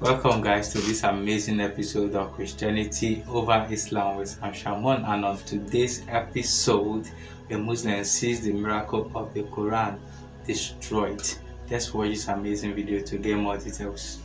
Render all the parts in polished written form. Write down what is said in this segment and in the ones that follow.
Welcome, guys, to this amazing episode of Christianity over Islam with Shamoun. And on today's episode, a Muslim sees the miracle of the Quran destroyed. Let's watch this amazing video to get more details.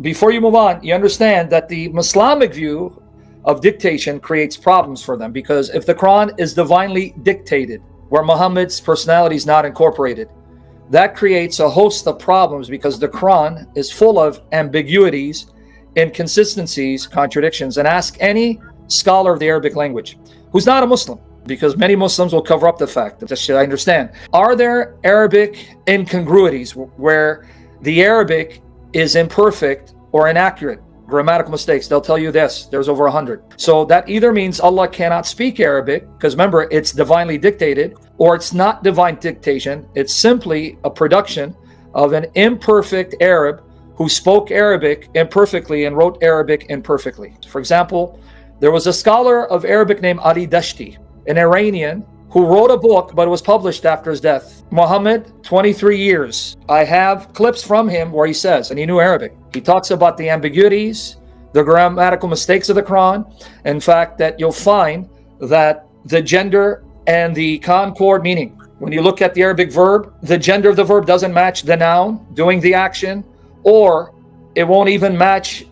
Before you move on, you understand that the Islamic view of dictation creates problems for them, because if the Quran is divinely dictated, where Muhammad's personality is not incorporated, that creates a host of problems, because the Quran is full of ambiguities, inconsistencies, contradictions. And ask any scholar of the Arabic language who's not a Muslim, because many Muslims will cover up the fact that I understand. Are there Arabic incongruities where the Arabic is imperfect or inaccurate? Grammatical mistakes. They'll tell you this. There's over 100. So that either means Allah cannot speak Arabic, because remember, it's divinely dictated, or it's not divine dictation. It's simply a production of an imperfect Arab who spoke Arabic imperfectly and wrote Arabic imperfectly. For example, there was a scholar of Arabic named Ali Dashti, an Iranian, who wrote a book, but it was published after his death. Muhammad, 23 years. I have clips from him where he says, and he knew Arabic, he talks about the ambiguities, the grammatical mistakes of the Quran. In fact, that you'll find that the gender and the concord meaning, when you look at the Arabic verb, the gender of the verb doesn't match the noun doing the action, or it won't even match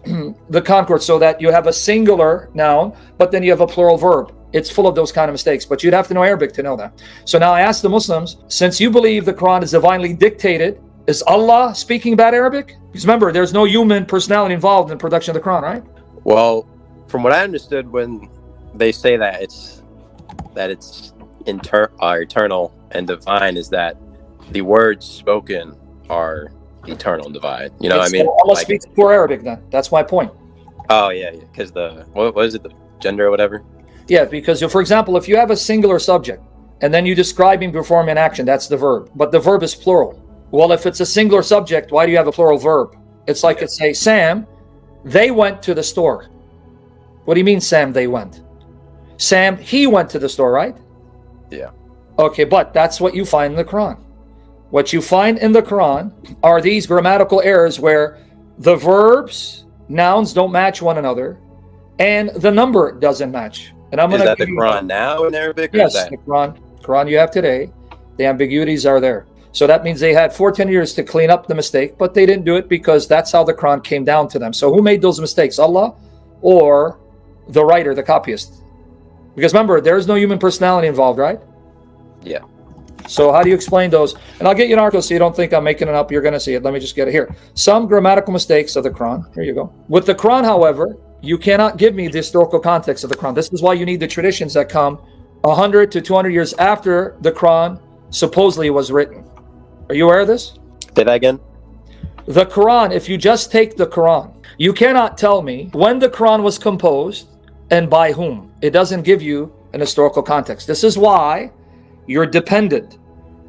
the concord, so that you have a singular noun, but then you have a plural verb. It's full of those kind of mistakes, but you'd have to know Arabic to know that. So now I ask the Muslims, since you believe the Quran is divinely dictated, is Allah speaking bad Arabic? Because remember, there's no human personality involved in the production of the Quran, right? Well, from what I understood, when they say that it's eternal and divine, is that the words spoken are eternal and divine. You know what I mean? Allah speaks poor Arabic then. That's my point. Oh, yeah. Because what is it, the gender or whatever? Yeah, because for example, if you have a singular subject and then you describe him performing an action, that's the verb. But the verb is plural. Well, if it's a singular subject, why do you have a plural verb? It's like it's say, Sam, they went to the store. What do you mean, Sam, they went? Sam, he went to the store, right? Yeah. Okay, but that's what you find in the Quran. What you find in the Quran are these grammatical errors where the verbs, nouns don't match one another, and the number doesn't match. And I'm Is that the Quran now in Arabic? Yes, the Quran you have today, the ambiguities are there. So that means they had 14 years to clean up the mistake, but they didn't do it because that's how the Quran came down to them. So who made those mistakes, Allah or the writer, the copyist? Because remember, there's no human personality involved, right? Yeah. So how do you explain those? And I'll get you an article so you don't think I'm making it up. You're going to see it. Let me just get it here. Some grammatical mistakes of the Quran. Here you go. With the Quran, however, you cannot give me the historical context of the Quran. This is why you need the traditions that come 100 to 200 years after the Quran supposedly was written. Are you aware of this? Say that again? The Quran, if you just take the Quran, you cannot tell me when the Quran was composed and by whom. It doesn't give you an historical context. This is why you're dependent.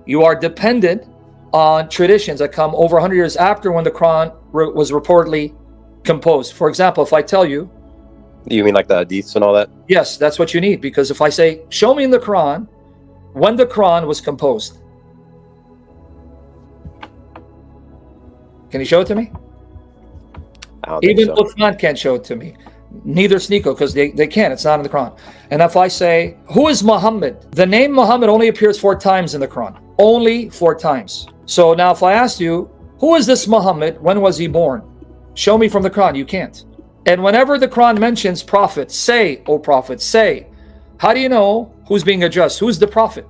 You are dependent on traditions that come over 100 years after when the Quran was reportedly composed. For example, if I tell you, You mean like the hadiths and all that? yes, that's what you need, because if I say, show me in the Quran when the Quran was composed, can you show it to me? I don't think Even so. Uthman can't show it to me. Neither Sneeko, because they can't. It's not in the Quran. And if I say, who is Muhammad? The name Muhammad only appears 4 times in the Quran. Only 4 times. So now if I ask you, who is this Muhammad? When was he born? Show me from the Quran. You can't. And whenever the Quran mentions prophet, say, O prophet, say. How do you know who's being addressed? Who's the prophet?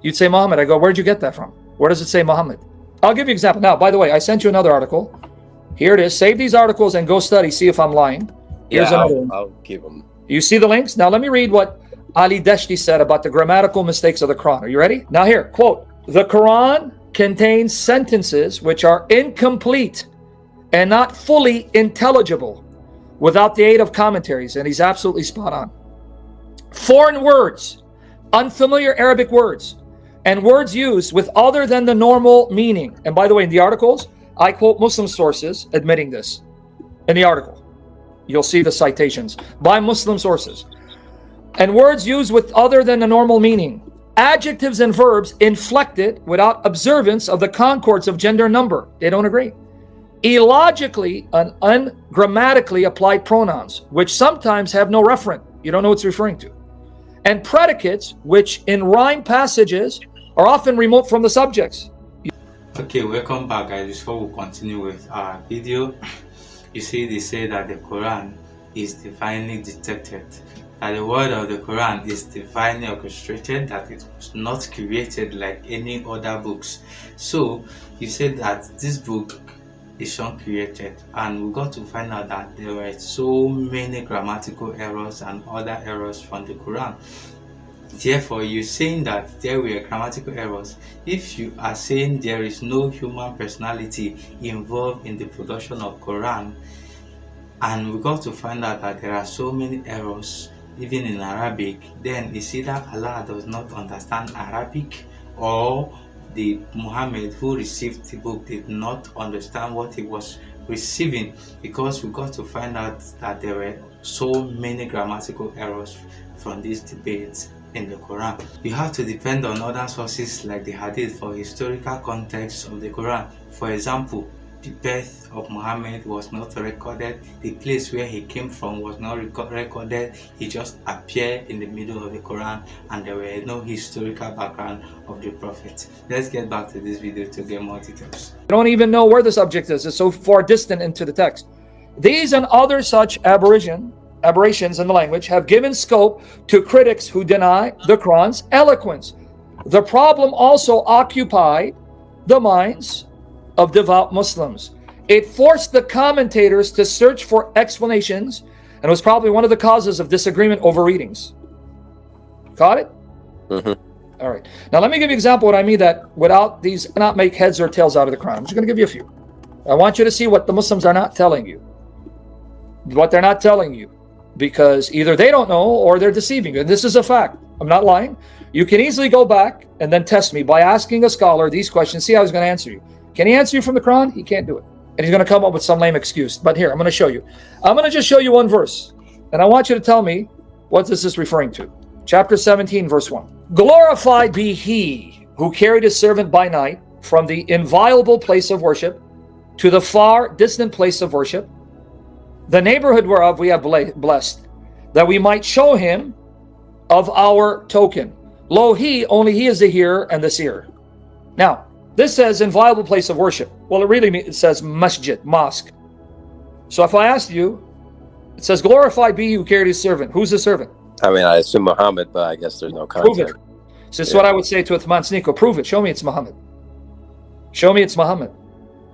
You'd say Muhammad. I go, where'd you get that from? Where does it say Muhammad? I'll give you an example. Now, by the way, I sent you another article. Here it is. Save these articles and go study. See if I'm lying. Here's Yeah, another one. I'll keep them. You see the links? Now let me read what Ali Dashti said about the grammatical mistakes of the Quran. Are you ready? Now here, quote, the Quran contains sentences which are incomplete and not fully intelligible without the aid of commentaries. And he's absolutely spot on. Foreign words, unfamiliar Arabic words, and words used with other than the normal meaning. And by the way, in the articles, I quote Muslim sources admitting this in the article. You'll see the citations by Muslim sources. And words used with other than the normal meaning. Adjectives and verbs inflected without observance of the concords of gender and number. They don't agree. illogically and ungrammatically applied pronouns, which sometimes have no referent. You don't know what it's referring to. And predicates, which in rhyme passages are often remote from the subjects. Okay, welcome back, guys. Before we continue with our video, you see they say that the Quran is divinely detected, that the word of the Quran is divinely orchestrated, that it was not created like any other books. So you said that this book is uncreated, and we got to find out that there were so many grammatical errors and other errors from the Quran. Therefore, you're saying that there were grammatical errors. If you are saying there is no human personality involved in the production of Quran, and we got to find out that there are so many errors even in Arabic, then it's either Allah does not understand Arabic, or the Muhammad who received the book did not understand what he was receiving, because we got to find out that there were so many grammatical errors from these debates in the Quran. You have to depend on other sources like the Hadith for historical context of the Quran. For example, the birth of Muhammad was not recorded, the place where he came from was not recorded, he just appeared in the middle of the Quran, and there were no historical background of the Prophet. Let's get back to this video to get more details. You don't even know where the subject is. It's so far distant into the text. These and other such aberrations in the language have given scope to critics who deny the Quran's eloquence. The problem also occupied the minds of devout Muslims. It forced the commentators to search for explanations, and was probably one of the causes of disagreement over readings. Got it? Mm-hmm. All right. Now let me give you an example what I mean that without these not make heads or tails out of the Quran. I'm just going to give you a few. I want you to see what the Muslims are not telling you. What they're not telling you. Because either they don't know or they're deceiving you. And this is a fact. I'm not lying. You can easily go back and then test me by asking a scholar these questions. See how he's going to answer you. Can he answer you from the Quran? He can't do it. And he's going to come up with some lame excuse. But here, I'm going to show you. I'm going to just show you one verse. And I want you to tell me what this is referring to. Chapter 17, verse 1. Glorified be he who carried his servant by night from the inviolable place of worship to the far distant place of worship, the neighborhood whereof we have blessed, that we might show him of our token. Lo, only he is the hearer and the seer. Now, this says inviolable place of worship. Well, it says masjid, mosque. So if I asked you, it says glorified be he who carried his servant. Who's the servant? I mean, I assume Muhammad, but I guess there's no context. Prove it. So this is what I would say to Uthman Sneeko. Prove it. Show me it's Muhammad. Show me it's Muhammad.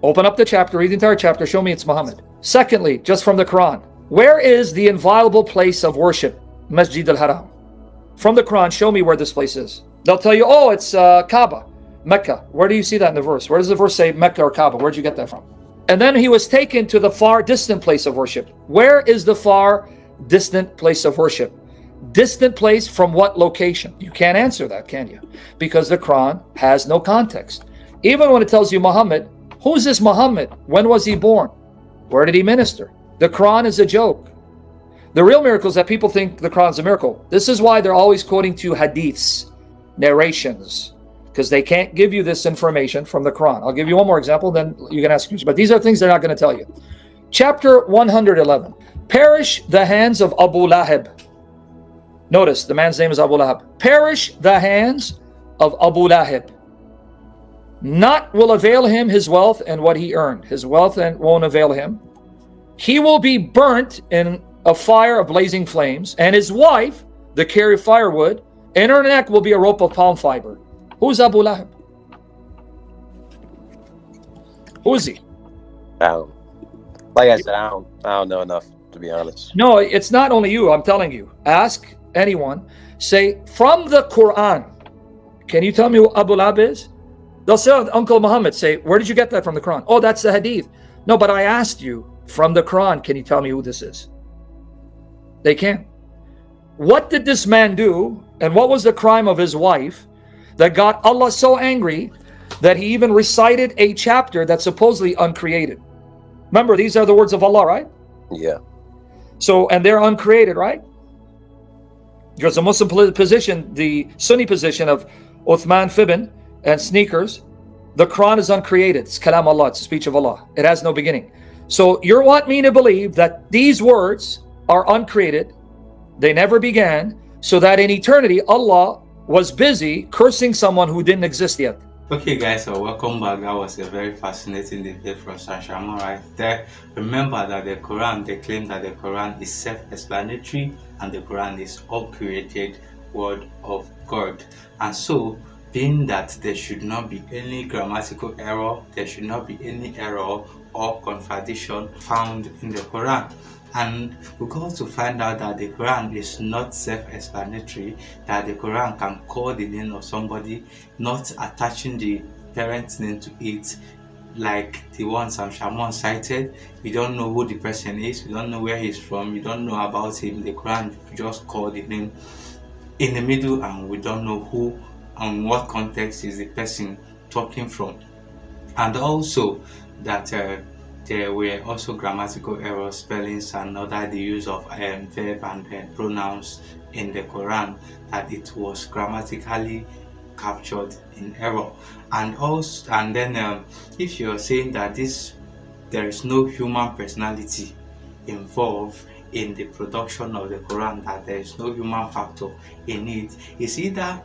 Open up the chapter, read the entire chapter, show me it's Muhammad. Secondly, just from the Quran, where is the inviolable place of worship? Masjid al-Haram. From the Quran, show me where this place is. They'll tell you, oh, it's Kaaba, Mecca. Where do you see that in the verse? Where does the verse say Mecca or Kaaba? Where'd you get that from? And then he was taken to the far distant place of worship. Where is the far distant place of worship? Distant place from what location? You can't answer that, can you? Because the Quran has no context. Even when it tells you Muhammad, who's this Muhammad? When was he born? Where did he minister? The Quran is a joke. The real miracle is that people think the Quran is a miracle. This is why they're always quoting to you hadiths, narrations, because they can't give you this information from the Quran. I'll give you one more example, then you can ask questions. But these are things they're not going to tell you. Chapter 111. Perish the hands of Abu Lahab. Notice, the man's name is Abu Lahab. Perish the hands of Abu Lahab. Not will avail him his wealth and what he earned. His wealth won't avail him. He will be burnt in a fire of blazing flames, and his wife, the carrier of firewood, in her neck will be a rope of palm fiber. Who's Abu Lahab? Who is he? Like I said, I don't know enough, to be honest. No, it's not only you. I'm telling you. Ask anyone. Say, from the Quran, can you tell me who Abu Lahab is? They'll say, Uncle Muhammad. Say, where did you get that from the Quran? Oh, that's the hadith. No, but I asked you, from the Quran, can you tell me who this is? They can't. What did this man do, and what was the crime of his wife that got Allah so angry that he even recited a chapter that's supposedly uncreated? Remember, these are the words of Allah, right? Yeah. So, and they're uncreated, right? Because the Muslim position, the Sunni position of Uthman Fibn and sneakers, The Quran is uncreated. It's kalam Allah. It's the speech of Allah. It has no beginning. So you want me to believe that these words are uncreated, they never began, so that in eternity Allah was busy cursing someone who didn't exist yet. Okay guys, so welcome back. That was a very fascinating debate from Shamoun right there. Remember that the Quran, they claim that the Quran is self-explanatory and the Quran is uncreated word of God. And so, being that there should not be any grammatical error, there should not be any error or contradiction found in the Quran. And we got to find out that the Quran is not self-explanatory, that the Quran can call the name of somebody, not attaching the parent's name to it, like the one Shamoun cited. We don't know who the person is, we don't know where he's from, we don't know about him. The Quran just call the name in the middle and we don't know who and what context is the person talking from. And also that there were also grammatical errors, spellings, and other the use of verb and pronouns in the Quran, that it was grammatically captured in error. And also, and then if you're saying that there is no human personality involved in the production of the Quran, that there is no human factor in it, it's either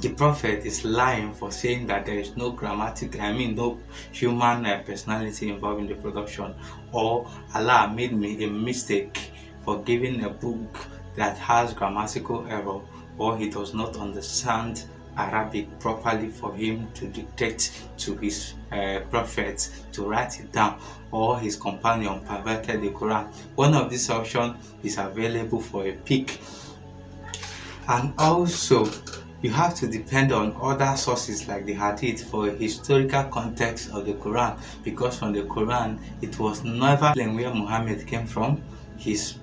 the prophet is lying for saying that there is no no human personality involved in the production, or Allah made me a mistake for giving a book that has grammatical error, or he does not understand Arabic properly for him to dictate to his prophet to write it down, or his companion perverted the Quran. One of these options is available for a pick. And also, you have to depend on other sources like the Hadith for a historical context of the Quran, because from the Quran it was never where Muhammad came from, his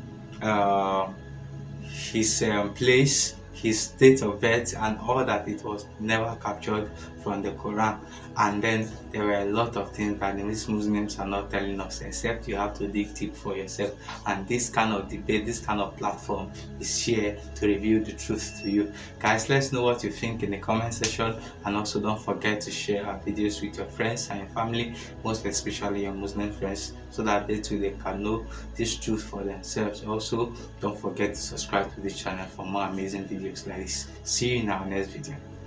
place, his date of birth, and all that. It was never captured from the Quran. And then there were a lot of things that these Muslims are not telling us, except you have to dig deep for yourself. And this kind of debate, this kind of platform is here to reveal the truth to you. Guys, let's know what you think in the comment section, and also don't forget to share our videos with your friends and your family, most especially your Muslim friends, so that they too can know this truth for themselves. Also, don't forget to subscribe to this channel for more amazing videos like this. See you in our next video.